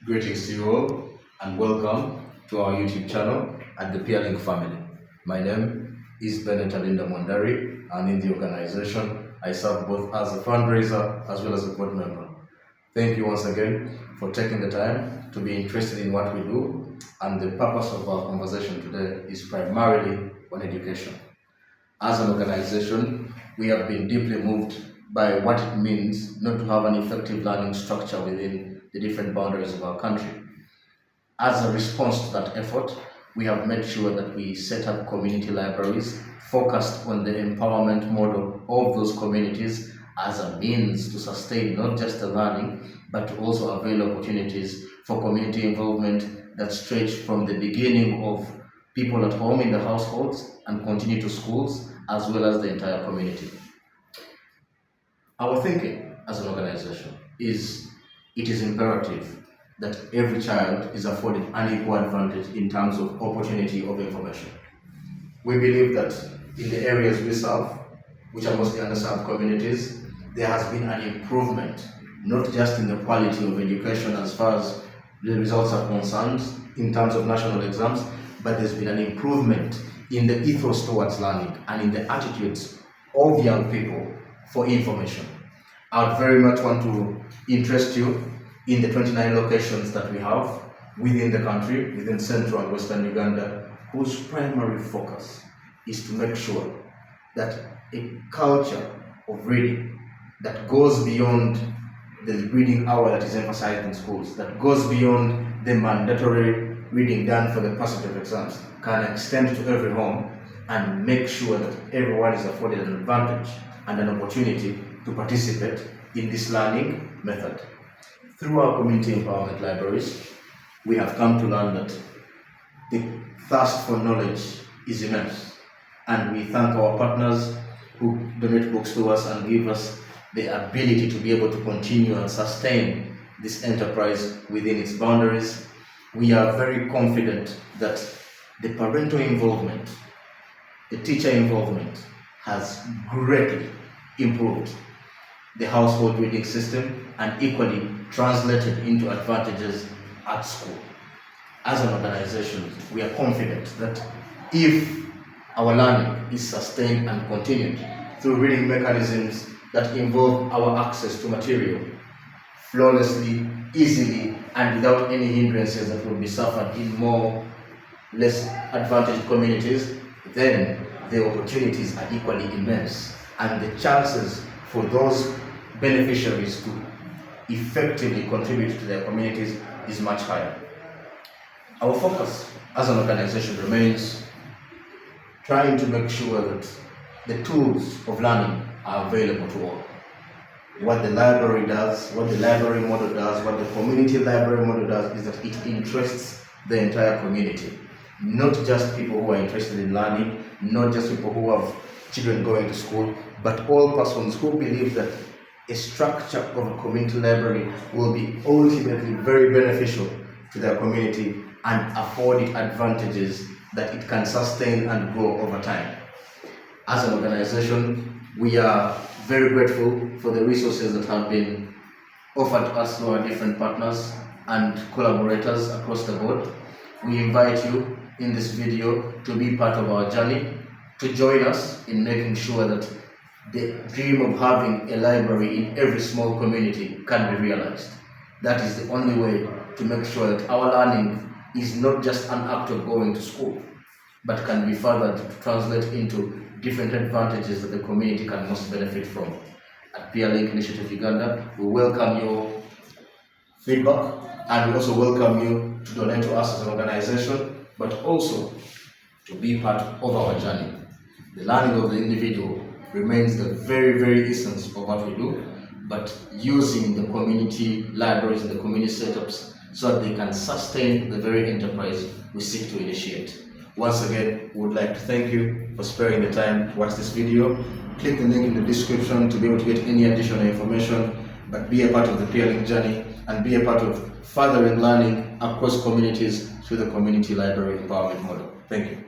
Greetings to you all and welcome to our YouTube channel at the PeerLink family. My name is Bennett Alinda Mwandari, and in the organization I serve both as a fundraiser as well as a board member. Thank you once again for taking the time to be interested in what we do, and the purpose of our conversation today is primarily on education. As an organization, we have been deeply moved by what it means not to have an effective learning structure within the different boundaries of our country. As a response to that effort, we have made sure that we set up community libraries focused on the empowerment model of those communities as a means to sustain not just the learning, but to also avail opportunities for community involvement that stretch from the beginning of people at home in the households and continue to schools as well as the entire community. Our thinking as an organization is it is imperative that every child is afforded an equal advantage in terms of opportunity of information. We believe that in the areas we serve, which are mostly underserved communities, there has been an improvement, not just in the quality of education as far as the results are concerned in terms of national exams, but there's been an improvement in the ethos towards learning and in the attitudes of young people for information. I would very much want to interest you in the 29 locations that we have within the country, within Central and Western Uganda, whose primary focus is to make sure that a culture of reading that goes beyond the reading hour that is emphasized in schools, that goes beyond the mandatory reading done for the passage of exams, can extend to every home and make sure that everyone is afforded an advantage and an opportunity to participate in this learning method. Through our community empowerment libraries, we have come to learn that the thirst for knowledge is immense, and we thank our partners who donate books to us and give us the ability to be able to continue and sustain this enterprise within its boundaries. We are very confident that the parental involvement, the teacher involvement has greatly improved the household reading system and equally translated into advantages at school. As an organization, we are confident that if our learning is sustained and continued through reading mechanisms that involve our access to material flawlessly, easily, and without any hindrances that will be suffered in less advantaged communities, then the opportunities are equally immense, and the chances for those beneficiaries to effectively contribute to their communities is much higher. Our focus as an organization remains trying to make sure that the tools of learning are available to all. What the library does, what the library model does, what the community library model does is that it interests the entire community. Not just people who are interested in learning, not just people who have children going to school, but all persons who believe that a structure of a community library will be ultimately very beneficial to their community and afford it advantages that it can sustain and grow over time. As an organization, we are very grateful for the resources that have been offered to us through our different partners and collaborators across the board. We invite you in this video to be part of our journey, to join us in making sure that the dream of having a library in every small community can be realized. That is the only way to make sure that our learning is not just an act of going to school, but can be furthered to translate into different advantages that the community can most benefit from. At PeerLink Initiative Uganda, we welcome your feedback, and we also welcome you to donate to us as an organization, but also to be part of our journey. The learning of the individual remains the very, very essence of what we do, but using the community libraries and the community setups so that they can sustain the very enterprise we seek to initiate. Once again, we would like to thank you for sparing the time to watch this video. Click the link in the description to be able to get any additional information, but be a part of the PeerLink journey and be a part of furthering learning across communities through the community library empowerment model. Thank you.